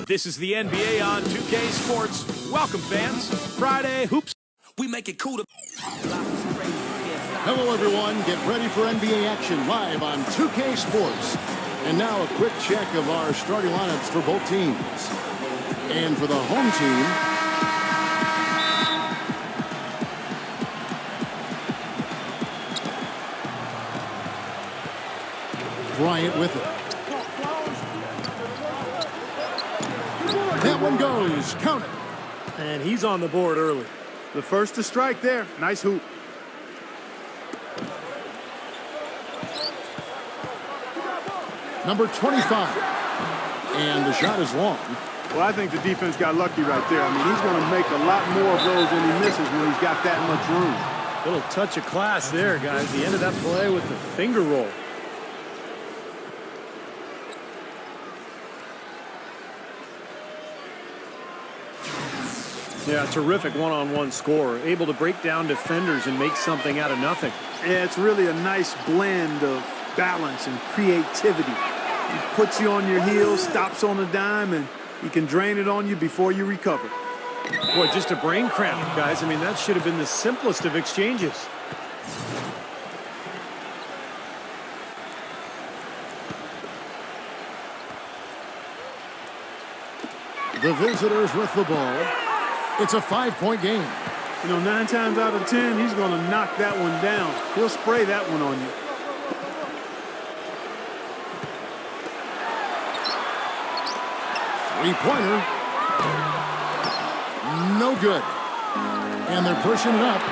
This is the NBA on 2K Sports. Welcome, fans. Friday Hoops. We make it cool to... Hello, everyone. Get ready for NBA action live on 2K Sports. And now a quick check of our starting lineups for both teams. And for the home team... Bryant with it. That one goes. Count it. And he's on the board early. The first to strike there. Nice hoop. Number 25. And the shot is long. Well, I think the defense got lucky right there. I mean, he's going to make a lot more of those when he misses when he's got that much room. Little touch of class there, guys. The end of that play with the finger roll. Yeah, terrific one-on-one score. Able to break down defenders and make something out of nothing. Yeah, it's really a nice blend of balance and creativity. He puts you on your heels, stops on a dime, and he can drain it on you before you recover. Boy, just a brain cramp, guys. I mean, that should have been the simplest of exchanges. The visitors with the ball. It's a 5-point game. You know, 9 times out of 10, he's going to knock that one down. He'll spray that one on you. Three-pointer. No good. And they're pushing it up.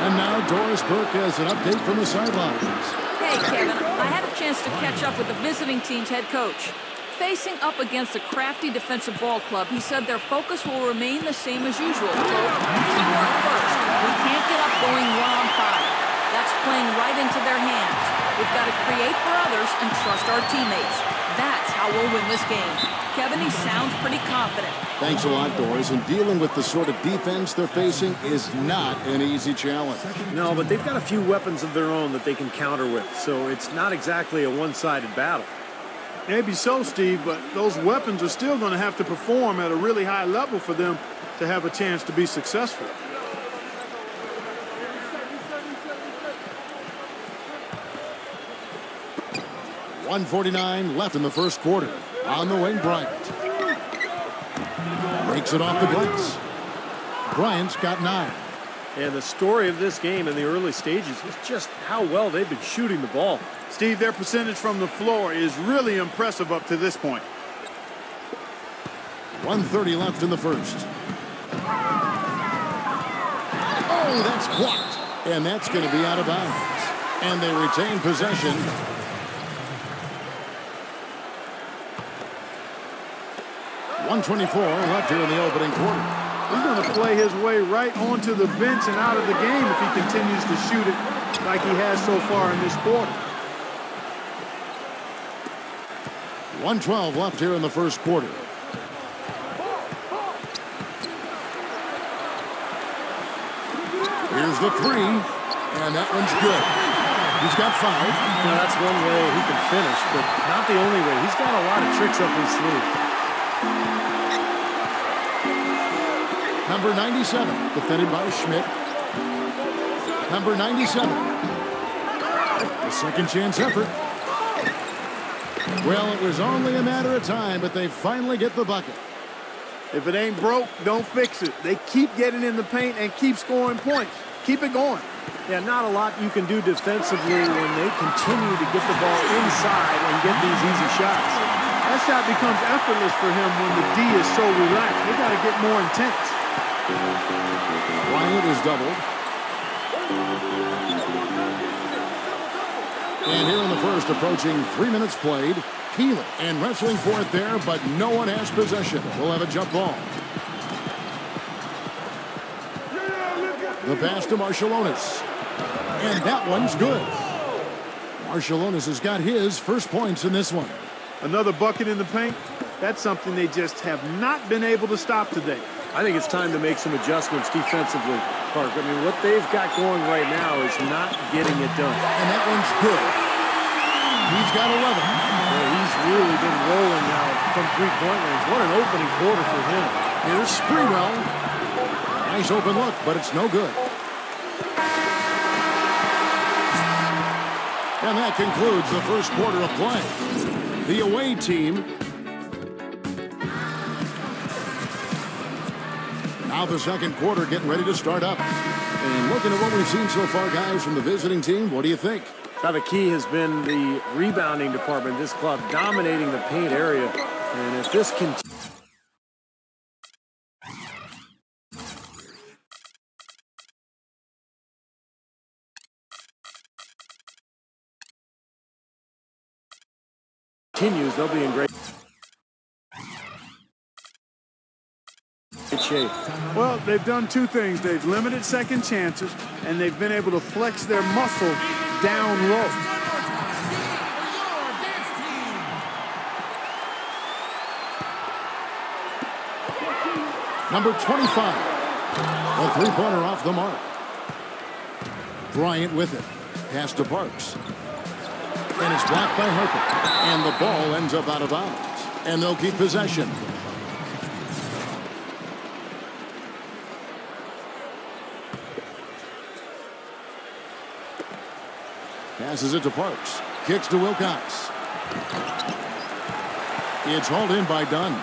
And now Doris Burke has an update from the sidelines. Hey, Kevin, I had a chance to catch up with the visiting team's head coach. Facing up against a crafty defensive ball club, he said their focus will remain the same as usual. Teamwork first. We can't get up going 1-on-5. That's playing right into their hands. We've got to create for others and trust our teammates. That's how we'll win this game. Kevin, he sounds pretty confident. Thanks a lot, Doris. And dealing with the sort of defense they're facing is not an easy challenge. No, but they've got a few weapons of their own that they can counter with, so it's not exactly a one-sided battle. Maybe so, Steve, but those weapons are still going to have to perform at a really high level for them to have a chance to be successful. .149 left in the first quarter. On the wing, Bryant. Breaks it off the glass. Bryant's got 9. And the story of this game in the early stages is just how well they've been shooting the ball. Steve, their percentage from the floor is really impressive up to this point. 1:30 left in the first. Oh, that's blocked. And that's going to be out of bounds. And they retain possession. .124 left here in the opening quarter. He's going to play his way right onto the bench and out of the game if he continues to shoot it like he has so far in this quarter. 1:12 left here in the first quarter. Here's the 3, and that one's good. He's got 5. Now, that's one way he can finish, but not the only way. He's got a lot of tricks up his sleeve. Number 97, defended by Schmidt. Number 97. A second chance effort. Well, it was only a matter of time, but they finally get the bucket. If it ain't broke, don't fix it. They keep getting in the paint and keep scoring points. Keep it going. Yeah, not a lot you can do defensively when they continue to get the ball inside and get these easy shots. That shot becomes effortless for him when the D is so relaxed. They got to get more intense. Bryant is doubled. And here in the first, approaching 3 minutes played, Keeler and wrestling for it there, but no one has possession. We'll have a jump ball. The pass to Marshallonis. And that one's good. Marshallonis has got his first points in this one. Another bucket in the paint. That's something they just have not been able to stop today. I think it's time to make some adjustments defensively, Park. I mean, what they've got going right now is not getting it done. And that one's good. He's got 11. Well, he's really been rolling now from three-point range. What an opening quarter for him. Here's Sprewell. Nice open look, but it's no good. And that concludes the first quarter of play. The away team. Now the second quarter getting ready to start up. And looking at what we've seen so far, guys, from the visiting team, what do you think? Now the key has been the rebounding department. This club dominating the paint area. And if this continues, they'll be in great shape. Well, they've done two things. They've limited second chances, and they've been able to flex their muscle down low. Number 25. A three-pointer off the mark. Bryant with it. Pass to Parks. And it's blocked by Harper. And the ball ends up out of bounds. And they'll keep possession. Passes it to Parks. Kicks to Wilcox. It's hauled in by Dunn.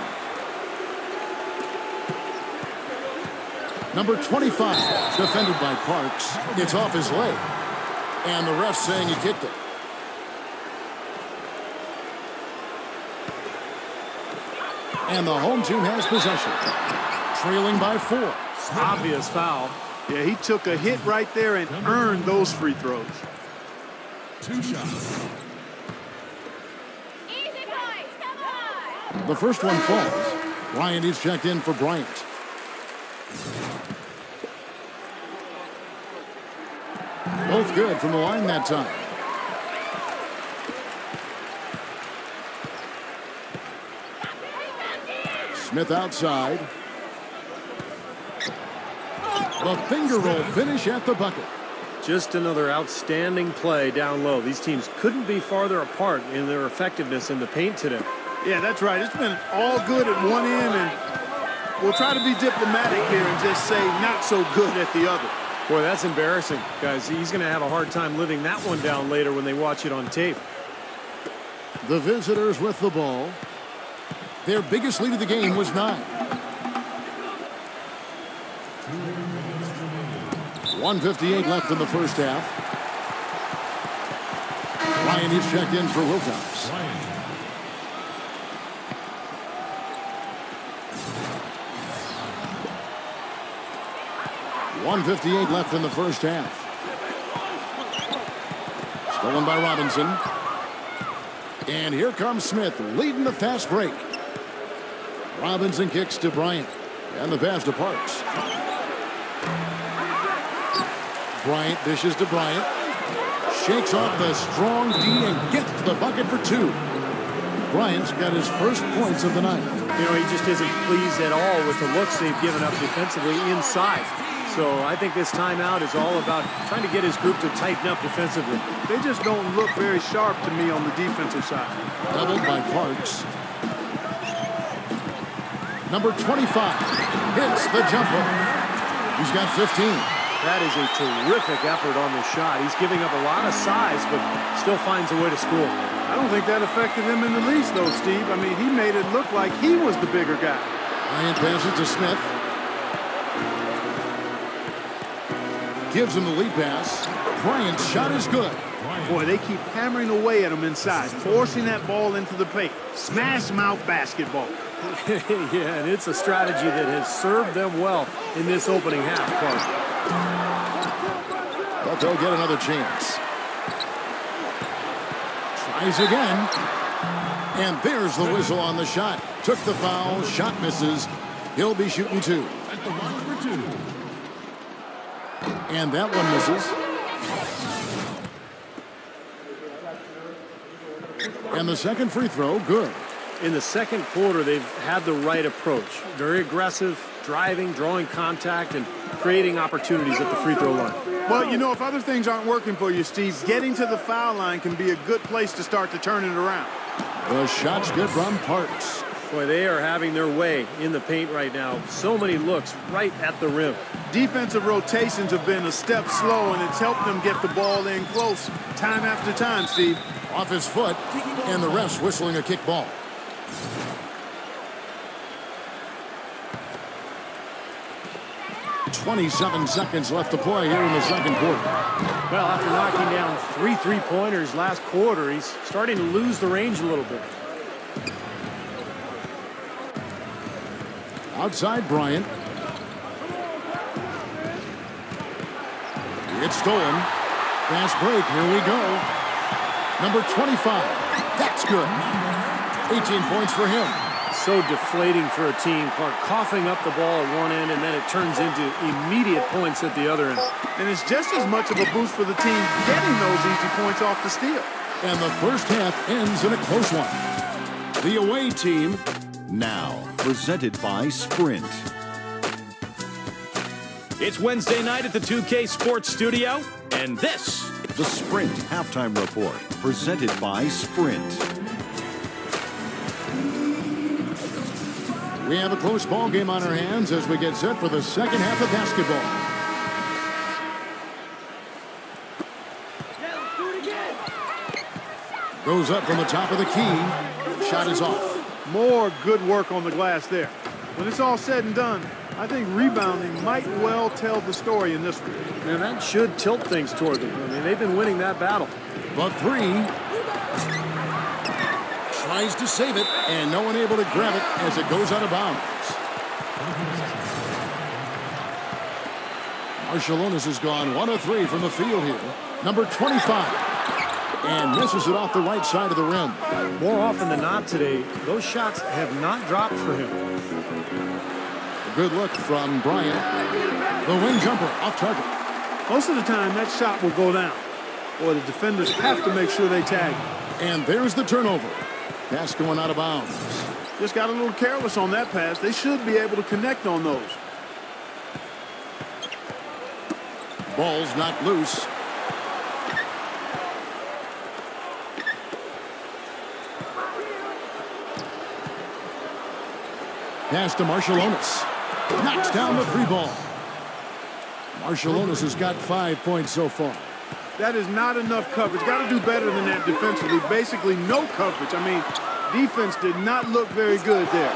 Number 25, defended by Parks. It's off his leg. And the ref's saying he kicked it. And the home team has possession. Trailing by 4. Obvious foul. Yeah, he took a hit right there and earned those free throws. 2 shots. Easy, boys. Come on. The first one falls. Bryant is checked in for Bryant. Both good from the line that time. Smith outside. The finger roll finish at the bucket. Just another outstanding play down low. These teams couldn't be farther apart in their effectiveness in the paint today. Yeah, that's right. It's been all good at one end, and we'll try to be diplomatic here and just say not so good at the other. Boy, that's embarrassing, guys. He's going to have a hard time living that one down later when they watch it on tape. The visitors with the ball. Their biggest lead of the game was 9. 1:58 left in the first half. Ryan is checked in for Wilcox. 1:58 left in the first half. Stolen by Robinson. And here comes Smith leading the fast break. Robinson kicks to Bryant. And the pass to Parks. Bryant dishes to Bryant. Shakes off the strong D and gets the bucket for 2. Bryant's got his first points of the night. You know, he just isn't pleased at all with the looks they've given up defensively inside. So I think this timeout is all about trying to get his group to tighten up defensively. They just don't look very sharp to me on the defensive side. Doubled by Parks. Number 25 hits the jumper. He's got 15. That is a terrific effort on the shot. He's giving up a lot of size, but still finds a way to score. I don't think that affected him in the least, though, Steve. I mean, he made it look like he was the bigger guy. Bryant passes to Smith. Gives him the lead pass. Bryant's shot is good. Boy, they keep hammering away at him inside, forcing that ball into the paint. Smash mouth basketball. Yeah, and it's a strategy that has served them well in this opening half, Clark. But they'll get another chance. Tries again. And there's the whistle on the shot. Took the foul. Shot misses. He'll be shooting 2. At the line for 2. And that one misses. And the second free throw, good. In the second quarter, they've had the right approach. Very aggressive, driving, drawing contact, and creating opportunities at the free throw line. Well, you know, if other things aren't working for you, Steve, getting to the foul line can be a good place to start to turn it around. The shot's good from Parks. Boy, they are having their way in the paint right now. So many looks right at the rim. Defensive rotations have been a step slow, and it's helped them get the ball in close time after time, Steve. Off his foot, and the ref's whistling a kick ball. "27 seconds left to play here in the second quarter." Well, after knocking down 3 3-pointers last quarter, he's starting to lose the range a little bit. Outside Bryant. It's stolen. Fast break. Here we go. Number 25. That's good. 18 points for him. So deflating for a team. Clark coughing up the ball at one end, and then it turns into immediate points at the other end. And it's just as much of a boost for the team getting those easy points off the steal. And the first half ends in a close one. The away team Now, presented by Sprint. It's Wednesday night at the 2K Sports Studio, and this The Sprint Halftime Report, presented by Sprint. We have a close ball game on our hands as we get set for the second half of basketball. Goes up from the top of the key. Shot is off. More good work on the glass there. When it's all said and done, I think rebounding might well tell the story in this one. And that should tilt things toward them. I mean, they've been winning that battle. The three. Tries to save it, and no one able to grab it as it goes out of bounds. Marciulionis has gone 1 of 3 from the field here. Number 25. And misses it off the right side of the rim. More often than not today, those shots have not dropped for him. A good look from Bryant. The wing jumper off target. Most of the time, that shot will go down. Boy, the defenders have to make sure they tag him. And there's the turnover. Pass going out of bounds. Just got a little careless on that pass. They should be able to connect on those. Ball's knocked loose. Pass to Marciulionis. Knocks down the 3 ball. Marciulionis has got 5 points so far. That is not enough coverage. Got to do better than that defensively. Basically no coverage. I mean, defense did not look very good there.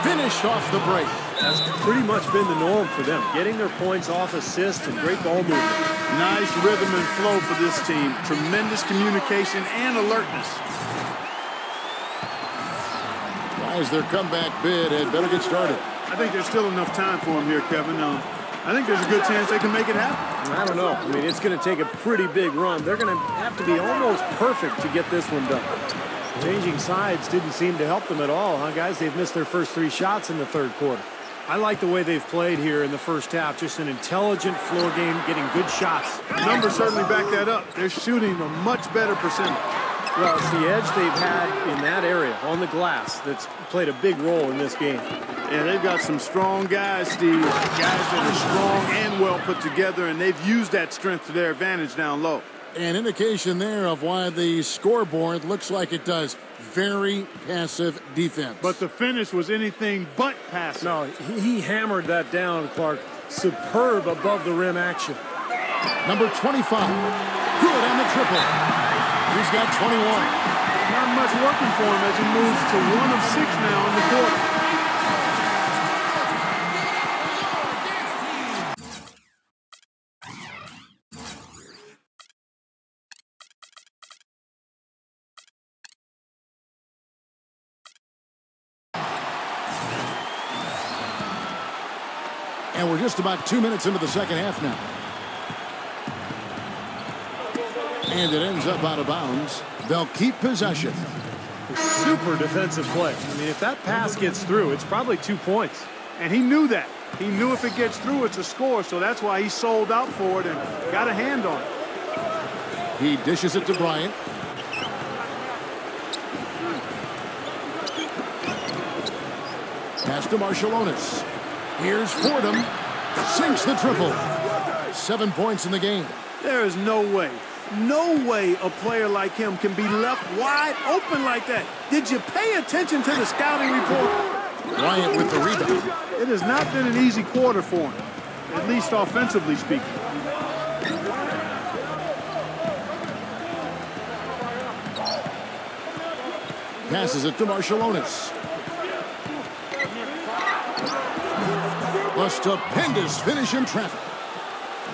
Finished off the break. That's pretty much been the norm for them. Getting their points off assists and great ball movement. Nice rhythm and flow for this team. Tremendous communication and alertness. As their comeback bid had better get started. I think there's still enough time for them here, Kevin. I think there's a good chance they can make it happen. I don't know. I mean, it's going to take a pretty big run. They're going to have to be almost perfect to get this one done. Changing sides didn't seem to help them at all, huh, guys? They've missed their first 3 shots in the third quarter. I like the way they've played here in the first half. Just an intelligent floor game, getting good shots. The numbers certainly back that up. They're shooting a much better percentage. Well, it's the edge they've had in that area on the glass that's played a big role in this game. Yeah, they've got some strong guys, Steve. Guys that are strong and well put together, and they've used that strength to their advantage down low. An indication there of why the scoreboard looks like it does. Very passive defense. But the finish was anything but passive. No, he hammered that down, Clark. Superb above the rim action. Number 25. Good on the triple. He's got 21. Not much working for him as he moves to 1 of 6 now in the quarter. And we're just about 2 minutes into the second half now. And it ends up out of bounds. They'll keep possession. Super defensive play. I mean, if that pass gets through, it's probably 2 points. And he knew that. He knew if it gets through, it's a score, so that's why he sold out for it and got a hand on it. He dishes it to Bryant. Pass to Marciulionis. Here's Fordham. Sinks the triple. 7 points in the game. There is no way No way a player like him can be left wide open like that. Did you pay attention to the scouting report? Bryant with the rebound. It has not been an easy quarter for him, at least offensively speaking. Passes it to Marciulionis. A stupendous finish in traffic.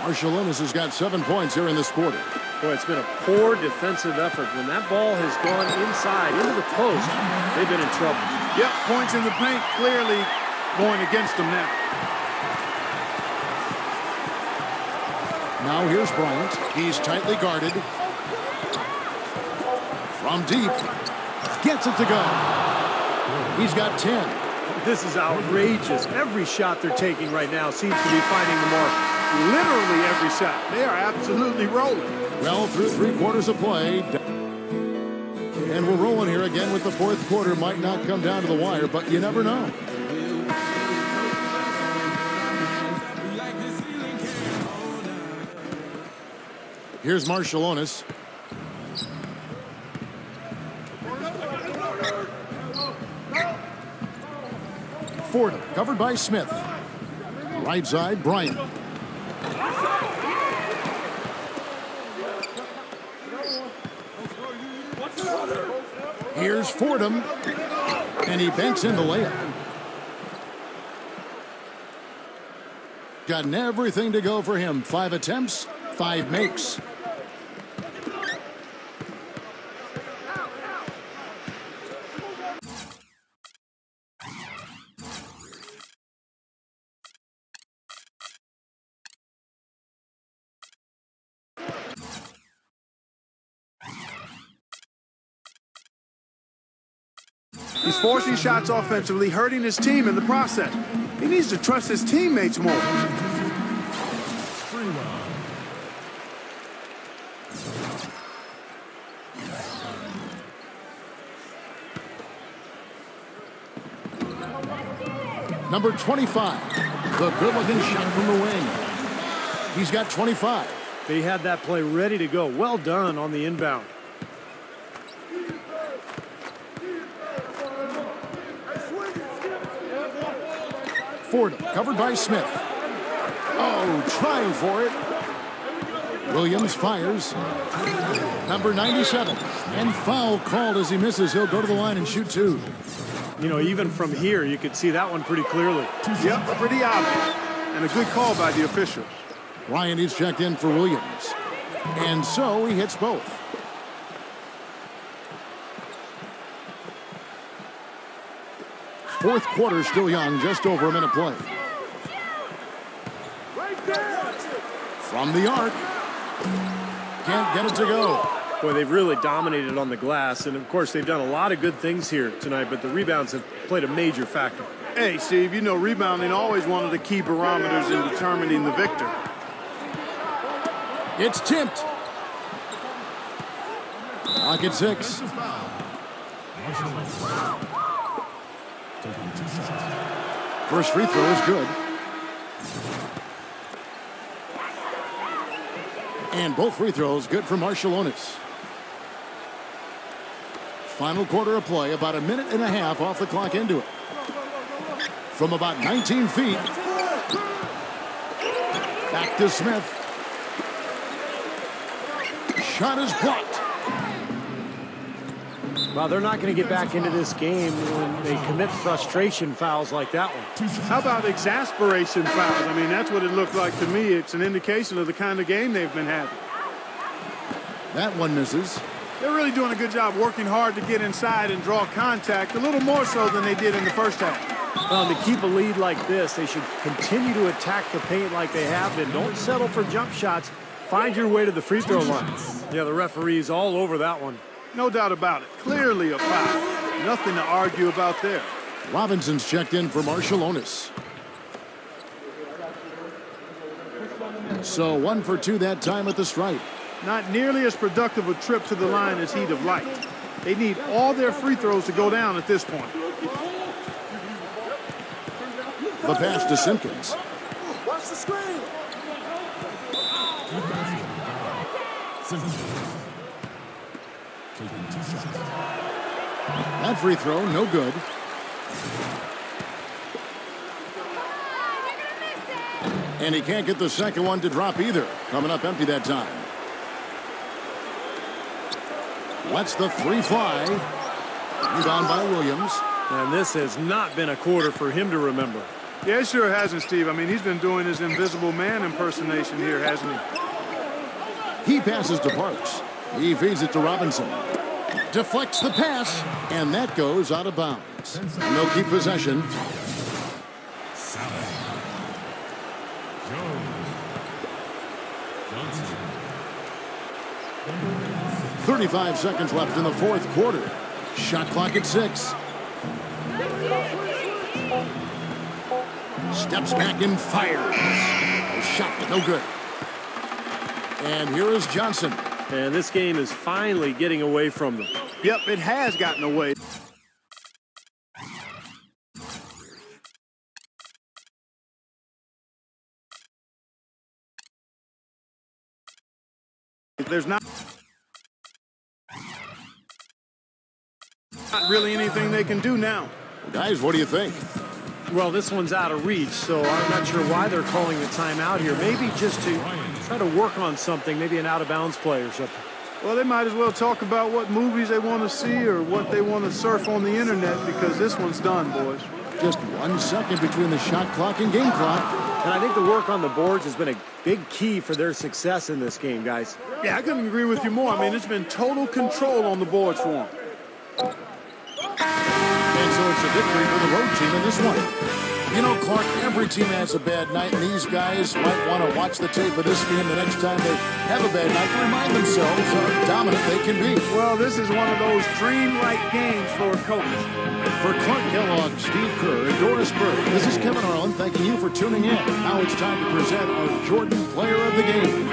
Marciulionis has got 7 points here in this quarter. Boy, it's been a poor defensive effort. When that ball has gone inside into the post, they've been in trouble. Yep, points in the paint clearly going against them now. Now here's Bryant. He's tightly guarded. From deep. Gets it to go. He's got 10. This is outrageous. Every shot they're taking right now seems to be finding the mark. Literally every shot. They are absolutely rolling. Well, through 3 quarters of play. And we're rolling here again with the 4th quarter. Might not come down to the wire, but you never know. Here's Marciulionis. Ford covered by Smith. Right side, Bryant. Here's Fordham, and he banks in the layup. Gotten everything to go for him. 5 attempts, 5 makes. He's forcing shots offensively, hurting his team in the process. He needs to trust his teammates more. Number 25, the good-looking shot from the wing. He's got 25. They had that play ready to go. Well done on the inbound. Ford covered by Smith. Oh, trying for it. Williams fires. Number 97. And foul called as he misses. He'll go to the line and shoot 2. You know, even from here, you could see that one pretty clearly. Yep, pretty obvious. And a good call by the official. Ryan is checked in for Williams. And so he hits both. Fourth quarter still young, just over a minute play. From the arc. Can't get it to go. Boy, they've really dominated on the glass, and of course they've done a lot of good things here tonight, but the rebounds have played a major factor. Hey, Steve, you know rebounding always one of the key barometers in determining the victor. It's tipped. Clock at 6. First free throw is good. And both free throws good for Marciulionis. Final quarter of play, about a minute and a half off the clock into it. From about 19 feet. Back to Smith. Shot is blocked. Well, they're not going to get back into this game when they commit frustration fouls like that one. How about exasperation fouls? I mean, that's what it looked like to me. It's an indication of the kind of game they've been having. That one misses. They're really doing a good job working hard to get inside and draw contact, a little more so than they did in the first half. Well, to keep a lead like this, they should continue to attack the paint like they have been. Don't settle for jump shots. Find your way to the free throw line. Yeah, the referee's all over that one. No doubt about it. Clearly a foul. Nothing to argue about there. Robinson's checked in for Marciulionis. So 1 for 2 that time at the stripe. Not nearly as productive a trip to the line as he'd have liked. They need all their free throws to go down at this point. The pass to Simpkins. That free throw, no good. And he can't get the second one to drop either. Coming up empty that time. Lets the three fly. Rebound by Williams. And this has not been a quarter for him to remember. Yeah, it sure hasn't, Steve. I mean, he's been doing his invisible man impersonation here, hasn't he? He passes to Parks. He feeds it to Robinson. Deflects the pass, and that goes out of bounds. And they'll keep possession. 35 seconds left in the fourth quarter. Shot clock at 6. Steps back and fires. Shot, but no good. And here is Johnson. And this game is finally getting away from them. Yep, it has gotten away. There's not really anything they can do now. Guys, what do you think? Well, this one's out of reach, so I'm not sure why they're calling the timeout here. Maybe just to try to work on something, maybe an out-of-bounds play or something. Well, they might as well talk about what movies they want to see or what they want to surf on the internet, because this one's done, boys. Just 1 second between the shot clock and game clock. And I think the work on the boards has been a big key for their success in this game, guys. Yeah, I couldn't agree with you more. I mean, it's been total control on the boards for them. And so it's a victory for the road team in this one. You know, Clark, every team has a bad night, and these guys might want to watch the tape of this game the next time they have a bad night to remind themselves how dominant they can be. Well, this is one of those dreamlike games for a coach. For Clark Kellogg, Steve Kerr, and Doris Burke, this is Kevin Harlan thanking you for tuning in. Now it's time to present our Jordan Player of the Game.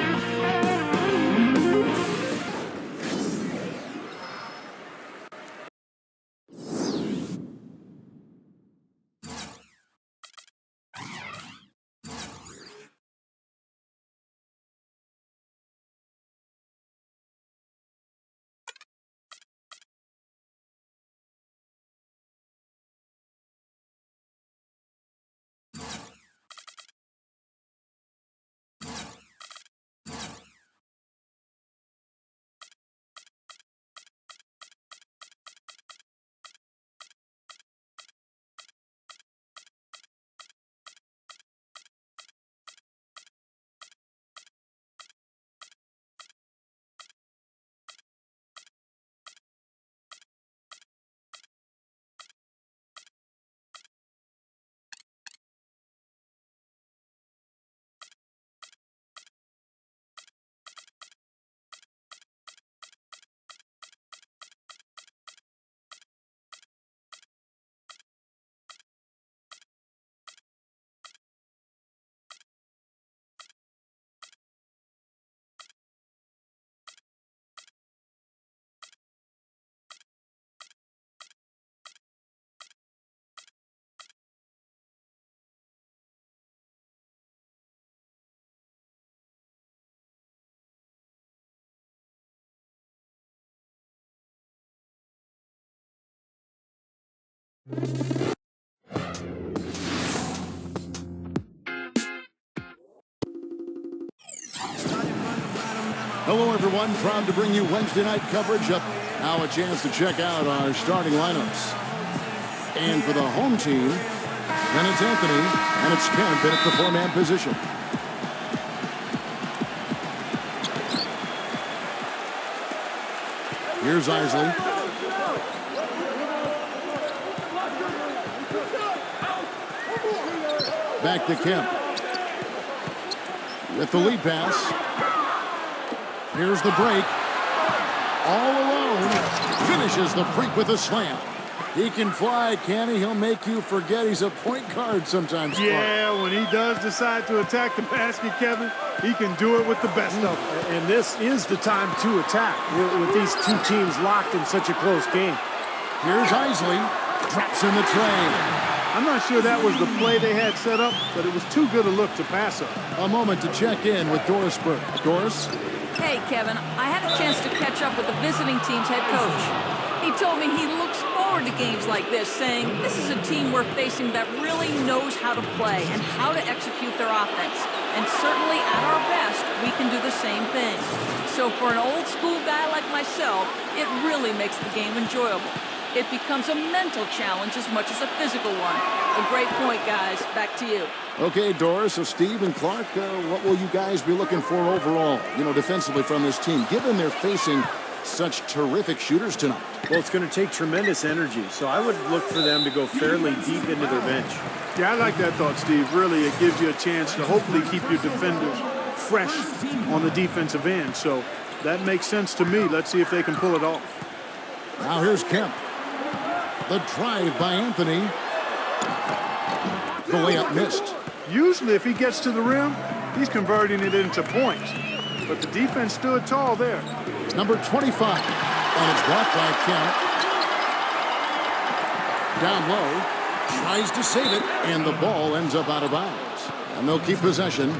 Hello, everyone. Proud to bring you Wednesday night coverage up. Now a chance to check out our starting lineups. And for the home team, then it's Anthony, and it's Kemp in at the four-man position. Here's Isley. Back to Kemp. With the lead pass. Here's the break. All alone. Finishes the break with a slam. He can fly, can he? He'll make you forget he's a point guard sometimes. Yeah, when he does decide to attack the basket, Kevin, he can do it with the best of them. And this is the time to attack with these two teams locked in such a close game. Here's Isley. Drops in the tray. I'm not sure that was the play they had set up, but it was too good a look to pass up. A moment to check in with Doris Burke. Doris? Hey, Kevin, I had a chance to catch up with the visiting team's head coach. He told me he looks forward to games like this, saying this is a team we're facing that really knows how to play and how to execute their offense. And certainly at our best, we can do the same thing. So for an old school guy like myself, it really makes the game enjoyable. It becomes a mental challenge as much as a physical one. A great point, guys. Back to you. Okay, Doris, so Steve and Clark, what will you guys be looking for overall, defensively from this team, given they're facing such terrific shooters tonight? Well, it's going to take tremendous energy, so I would look for them to go fairly deep into their bench. Yeah, I like that thought, Steve. Really, it gives you a chance to hopefully keep your defenders fresh on the defensive end. So that makes sense to me. Let's see if they can pull it off. Now here's Kemp. The drive by Anthony. The layup missed. Usually, if he gets to the rim, he's converting it into points. But the defense stood tall there. Number 25. And it's blocked by Kemp. Down low. Tries to save it. And the ball ends up out of bounds. And they'll keep possession.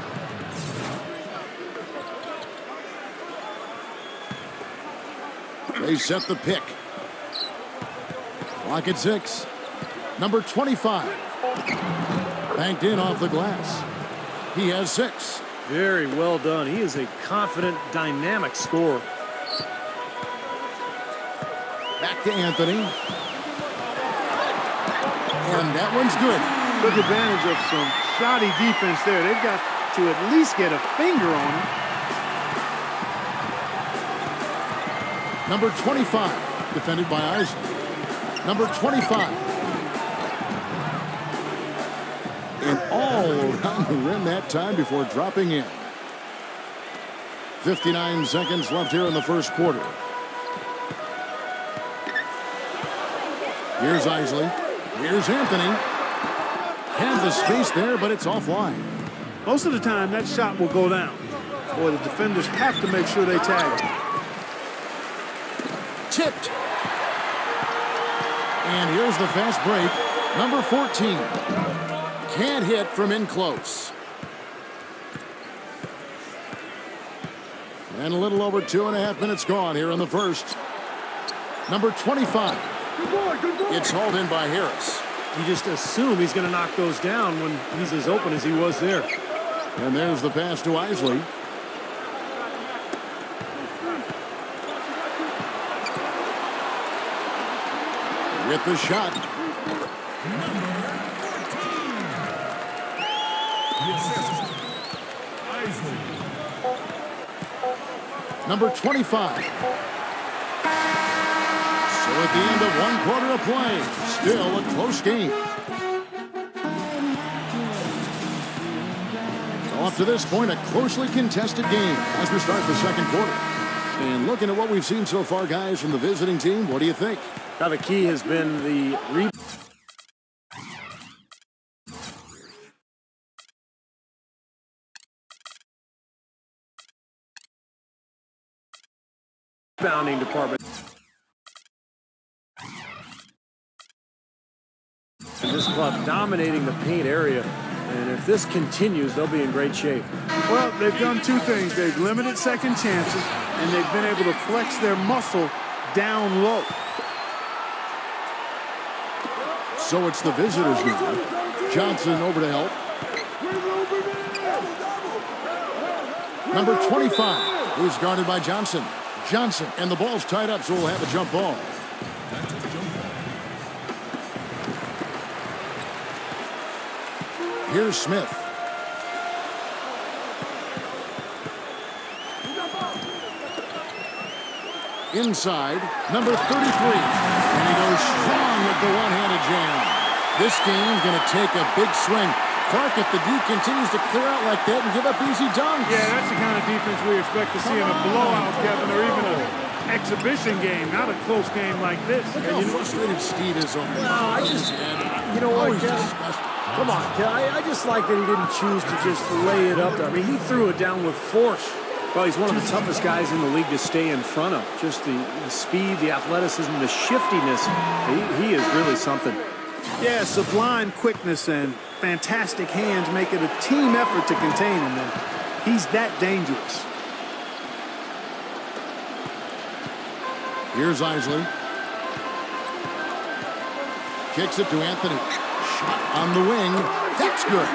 They set the pick. Clock at 6. Number 25. Banked in off the glass. He has 6. Very well done. He is a confident, dynamic scorer. Back to Anthony. And that one's good. Took advantage of some shoddy defense there. They've got to at least get a finger on him. Number 25. Defended by Isley. Number 25. And all around the rim that time before dropping in. 59 seconds left here in the first quarter. Here's Isley. Here's Anthony. Had the space there, but it's offline. Most of the time, that shot will go down. Boy, the defenders have to make sure they tag it. Tipped. And here's the fast break. Number 14. Can't hit from in close. And a little over 2.5 minutes gone here in the first. Number 25. It's hauled in by Harris. You just assume he's going to knock those down when he's as open as he was there. And there's the pass to Isley. With the shot. Number 25. So at the end of 1 quarter of play, still a close game. So up to this point, a closely contested game as we start the second quarter. And looking at what we've seen so far, guys, from the visiting team, what do you think? Now the key has been the rebounding department. And this club dominating the paint area. And if this continues, they'll be in great shape. Well, they've done two things. They've limited second chances, and they've been able to flex their muscle down low. So it's the visitors now. Johnson over to help. Number 25, who's guarded by Johnson. Johnson, and the ball's tied up, so we'll have a jump ball. Here's Smith. Inside, number 33. And he goes strong with the one-handed jam. This game's going to take a big swing. Clark, if the D continues to clear out like that and give up easy dunks. Yeah, that's the kind of defense we expect to see in a blowout, Kevin, or even an exhibition game, not a close game like this. Look how frustrated Steve is on it. Well, you know what, come on, I just like that he didn't choose to just lay it up there. I mean, he threw it down with force. Well, he's one of the toughest guys in the league to stay in front of. Just the speed, the athleticism, the shiftiness. He is really something. Yeah, sublime quickness and fantastic hands make it a team effort to contain him. And he's that dangerous. Here's Isley. Kicks it to Anthony. Shot on the wing. That's good.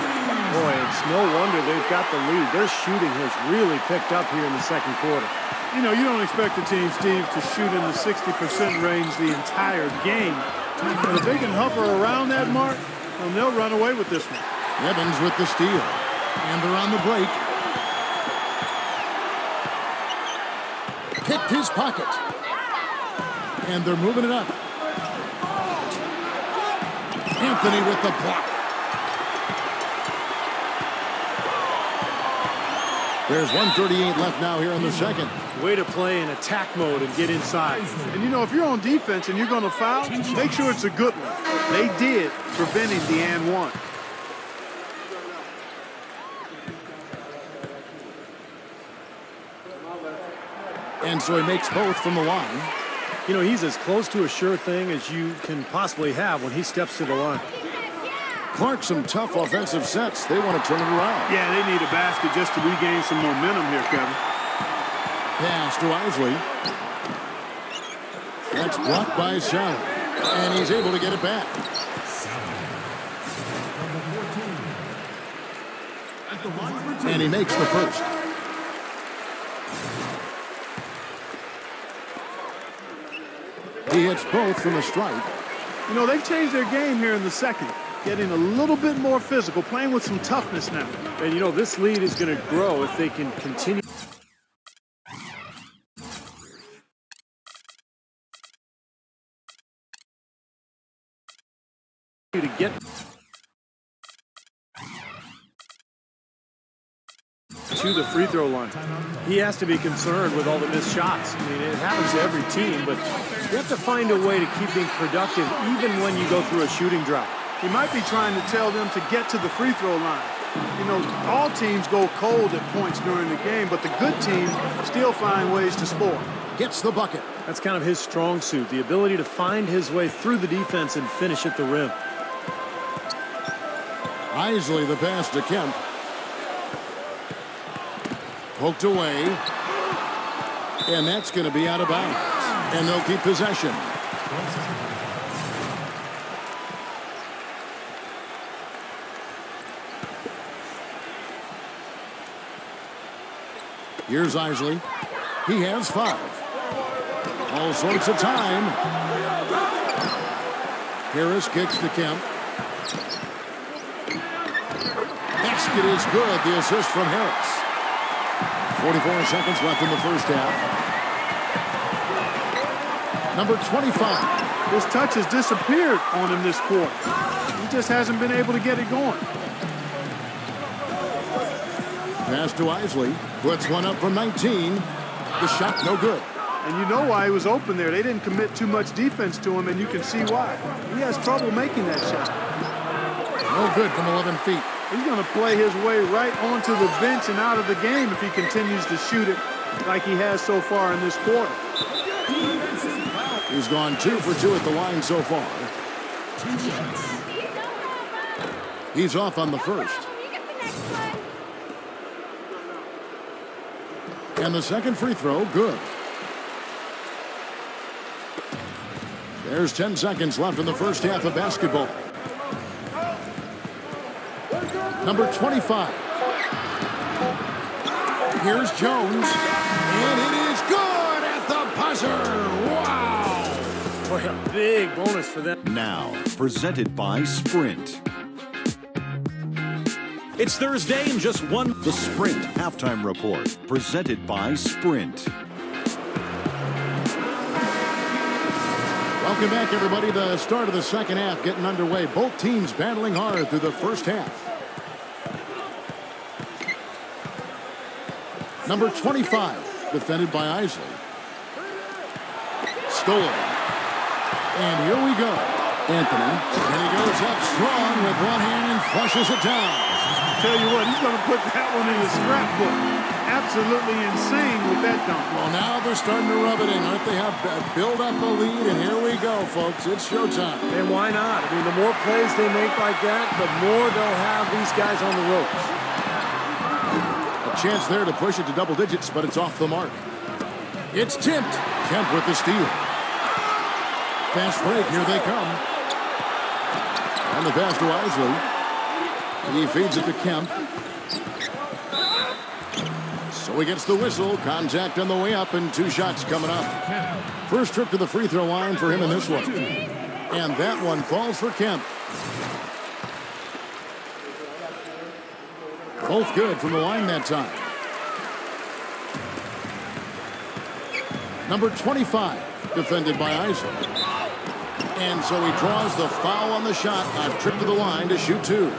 Boy, it's no wonder they've got the lead. Their shooting has really picked up here in the second quarter. You know, you don't expect the team, Steve, to shoot in the 60% range the entire game. But if they can hover around that mark, well, they'll run away with this one. Evans with the steal. And they're on the break. Picked his pocket. And they're moving it up. Anthony with the block. There's 1:38 left now here in the second. Way to play in attack mode and get inside. And, you know, if you're on defense and you're going to foul, make sure it's a good one. They did, preventing the and one. And so he makes both from the line. You know, he's as close to a sure thing as you can possibly have when he steps to the line. Clark, some tough offensive sets. They want to turn it around. Yeah, they need a basket just to regain some momentum here, Kevin. Pass to Isley. That's blocked by Sally. And he's able to get it back. And he makes the first. He hits both from the stripe. You know, they've changed their game here in the second. Getting a little bit more physical, playing with some toughness now. And, you know, this lead is going to grow if they can continue to get to the free throw line. He has to be concerned with all the missed shots. I mean, it happens to every team, but you have to find a way to keep being productive even when you go through a shooting drought. He might be trying to tell them to get to the free throw line. You know, all teams go cold at points during the game, but the good teams still find ways to score. Gets the bucket. That's kind of his strong suit, the ability to find his way through the defense and finish at the rim. Isley the pass to Kemp. Poked away. And that's going to be out of bounds. And they'll keep possession. Here's Isley. He has 5. All sorts of time. Harris kicks to Kemp. Basket is good. The assist from Harris. 44 seconds left in the first half. Number 25. His touch has disappeared on him this quarter. He just hasn't been able to get it going. Pass to Isley. Puts one up from 19. The shot no good. And you know why he was open there. They didn't commit too much defense to him, and you can see why. He has trouble making that shot. No good from 11 feet. He's going to play his way right onto the bench and out of the game if he continues to shoot it like he has so far in this quarter. He's gone 2 for 2 at the line so far. He's off on the first. And the second free throw, good. There's 10 seconds left in the first half of basketball. Number 25. Here's Jones. And it is good at the buzzer. Wow. Boy, a big bonus for them. Now, presented by Sprint. It's Thursday and just one. The Sprint Halftime Report, presented by Sprint. Welcome back, everybody. The start of the second half getting underway. Both teams battling hard through the first half. Number 25, defended by Isley. Stolen. And here we go. Anthony. And he goes up strong with one hand and flushes it down. Tell you what, he's going to put that one in his scrapbook. Absolutely insane with that dunk. Well, now they're starting to rub it in. Aren't they? Have build up a lead, and here we go, folks. It's showtime. And why not? I mean, the more plays they make like that, the more they'll have these guys on the ropes. A chance there to push it to double digits, but it's off the mark. It's tipped. Kemp with the steal. Fast break. Here they come. And the pass to Isley. He feeds it to Kemp. So he gets the whistle. Contact on the way up and 2 shots coming up. First trip to the free throw line for him in this one. And that one falls for Kemp. Both good from the line that time. Number 25, defended by Isley. And so he draws the foul on the shot. A trip to the line to shoot 2.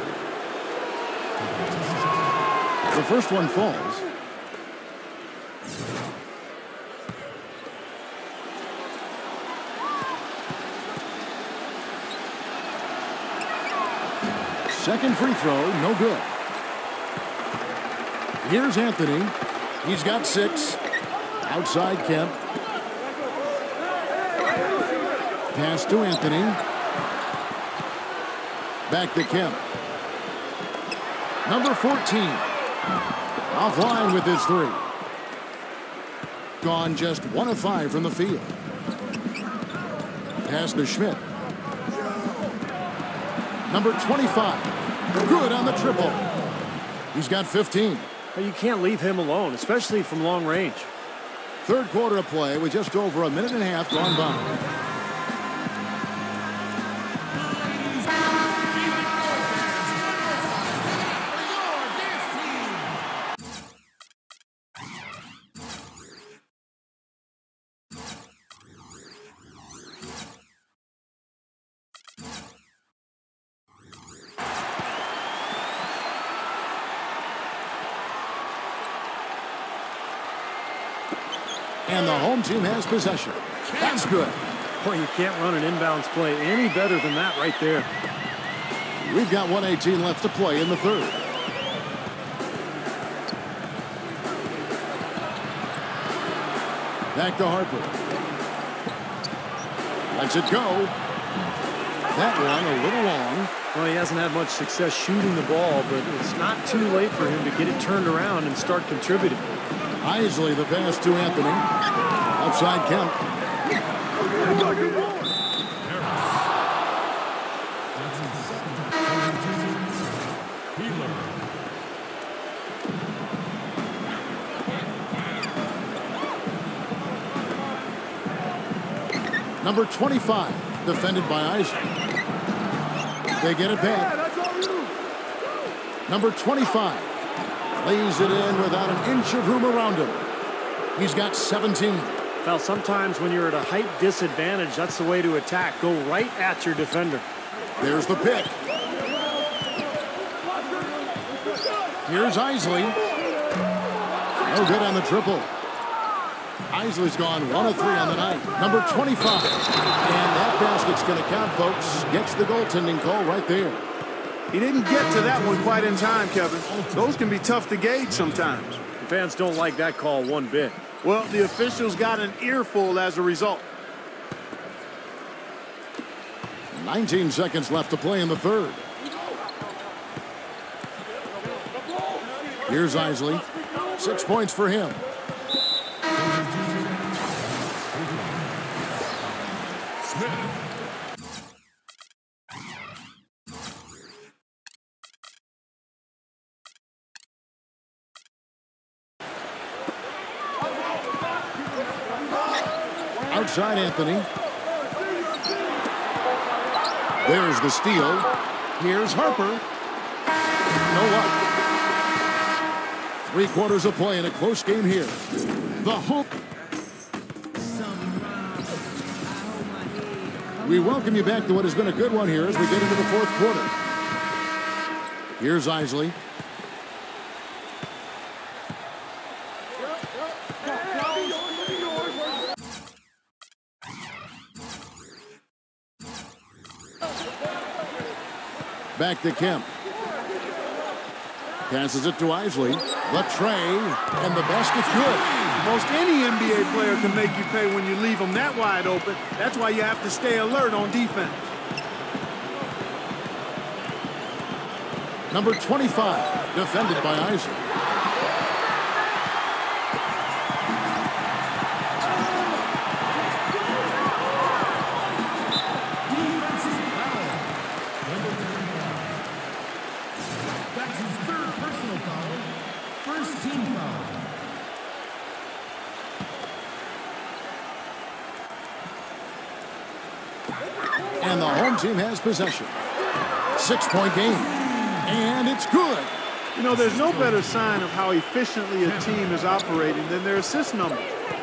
The first one falls. Second free throw, no good. Here's Anthony. He's got 6. Outside Kemp. Pass to Anthony. Back to Kemp. Number 14. Offline with his 3. Gone just 1 of 5 from the field. Pass to Schmidt. Number 25. Good on the triple. He's got 15. You can't leave him alone, especially from long range. Third quarter of play with just over a minute and a half gone by. And the home team has possession. That's good. Boy, you can't run an inbounds play any better than that right there. We've got 1:18 left to play in the third. Back to Harper. Lets it go. That one a little long. Well, he hasn't had much success shooting the ball, but it's not too late for him to get it turned around and start contributing. Isley, the pass to Anthony. Outside Kemp. Number 25, defended by Isley. They get it back. Number 25. Lays it in without an inch of room around him. He's got 17. Well, sometimes when you're at a height disadvantage, that's the way to attack. Go right at your defender. There's the pick. Here's Isley. No good on the triple. Isley's gone 1 of 3 on the night. Number 25. And that basket's going to count, folks. Gets the goaltending call right there. He didn't get to that one quite in time, Kevin. Those can be tough to gauge sometimes. The fans don't like that call one bit. Well, the officials got an earful as a result. 19 seconds left to play in the third. Here's Isley. 6 points for him. Outside Anthony. There's the steal. Here's Harper. No luck. 3 quarters of play in a close game here. The hope. We welcome you back to what has been a good one here as we get into the fourth quarter. Here's Isley. Back to Kemp. Passes it to Isley. The tray, and the basket's good. Most any NBA player can make you pay when you leave them that wide open. That's why you have to stay alert on defense. Number 25, defended by Isley. And the home team has possession. 6-point game. And it's good. You know, there's no better sign of how efficiently a team is operating than their assist numbers.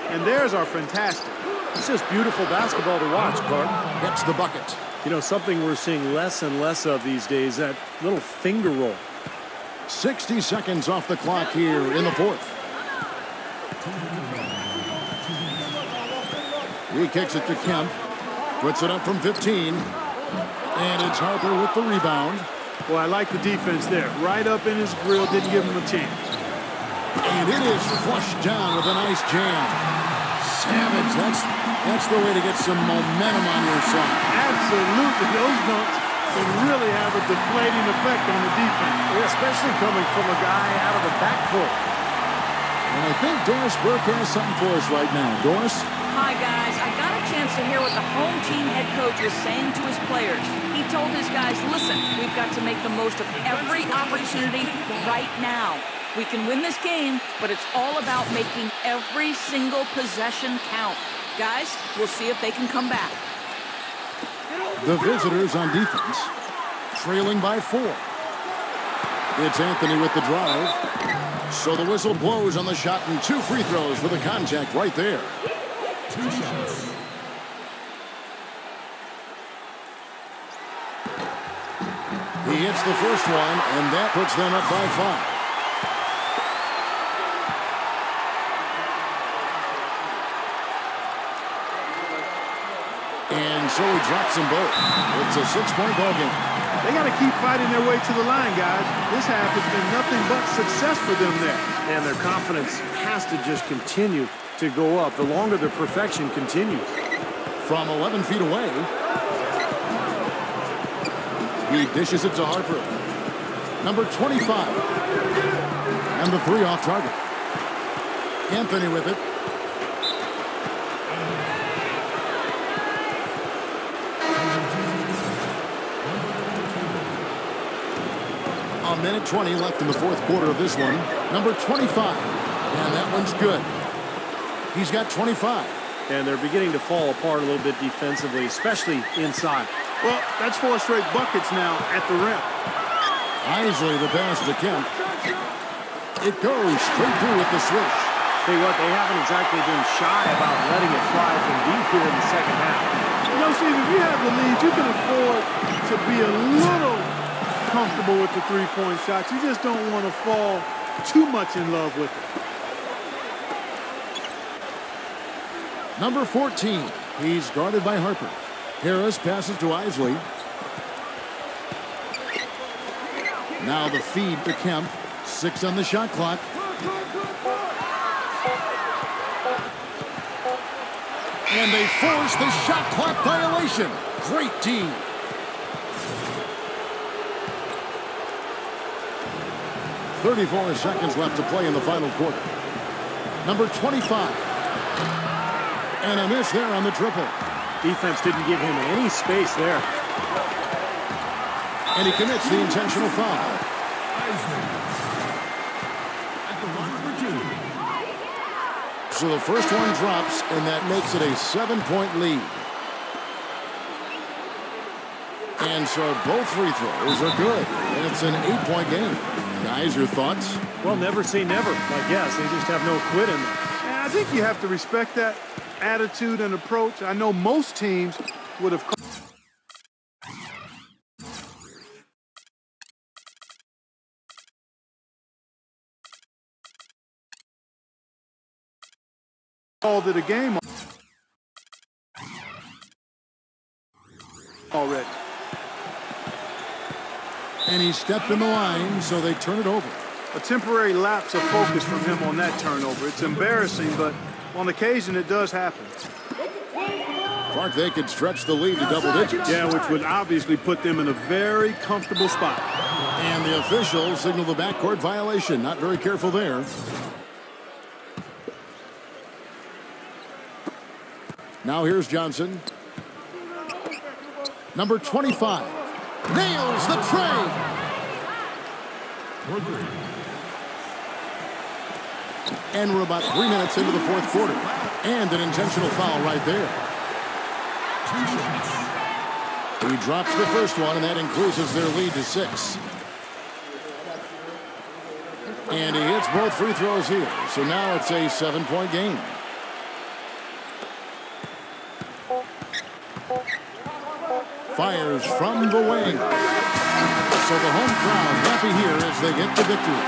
And theirs are fantastic. It's just beautiful basketball to watch, Clark. Gets the bucket. You know, something we're seeing less and less of these days, that little finger roll. 60 seconds off the clock here in the fourth. He kicks it to Kemp. Puts it up from 15. And it's Harper with the rebound. Boy, I like the defense there. Right up in his grill, didn't give him a chance. And it is flushed down with a nice jam. Savage, that's the way to get some momentum on your side. Absolutely. Those dunks can really have a deflating effect on the defense. Especially coming from a guy out of the backcourt. And I think Doris Burke has something for us right now. Doris? Hi, guys. I got a chance to hear what the home team head coach was saying to his players. He told his guys, listen, we've got to make the most of every opportunity right now. We can win this game, but it's all about making every single possession count. Guys, we'll see if they can come back. The visitors on defense, trailing by 4. It's Anthony with the drive. So the whistle blows on the shot and 2 free throws for the contact right there. 2 shots. He hits the first one, and that puts them up by 5. And so he drops them both. It's a 6-point ball game. They got to keep fighting their way to the line, guys. This half has been nothing but success for them there. And their confidence has to just continue to go up the longer their perfection continues. From 11 feet away, he dishes it to Harper. Number 25. And the 3 off target. Anthony with it. A minute 20 left in the fourth quarter of this one. Number 25. And that one's good. He's got 25. And they're beginning to fall apart a little bit defensively, especially inside. Well, that's 4 straight buckets now at the rim. Isley the pass to Kemp. It goes straight through with the switch. Tell you what, they haven't exactly been shy about letting it fly from deep here in the second half. You know, Steve, if you have the lead, you can afford to be a little comfortable with the 3-point shots. You just don't want to fall too much in love with it. Number 14. He's guarded by Harper. Harris passes to Isley. Now the feed to Kemp. 6 on the shot clock. And they force the shot clock violation. Great team. .34 seconds left to play in the final quarter. Number 25. And a miss there on the triple. Defense didn't give him any space there. And he commits the intentional foul. At the line for 2. So the first one drops, and that makes it a 7-point lead. And so both free throws are good. And it's an 8-point game. Guys, your thoughts? Well, never say never, I guess. They just have no quit in them. And I think you have to respect that attitude and approach. I know most teams would have called it a game already. And he stepped in the line, so they turn it over. A temporary lapse of focus from him on that turnover. It's embarrassing, but on occasion it does happen. Clark, they could stretch the lead to double digits. Yeah, which would obviously put them in a very comfortable spot. And the officials signal the backcourt violation. Not very careful there. Now here's Johnson. Number 25. Nails the tray. And we're about 3 minutes into the fourth quarter. And an intentional foul right there. 2 shots. He drops the first one, and that increases their lead to 6. And he hits both free throws here. So now it's a 7-point game. Fires from the wing. So the home crowd happy here as they get the victory.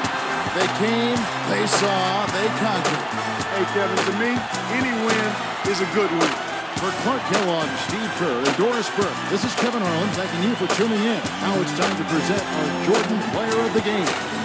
They came, they saw, they conquered. Hey, Kevin, to me, any win is a good win. For Clark Kellogg, Steve Kerr, and Doris Burke, this is Kevin Harlan thanking you for tuning in. Now it's time to present our Jordan Player of the Game.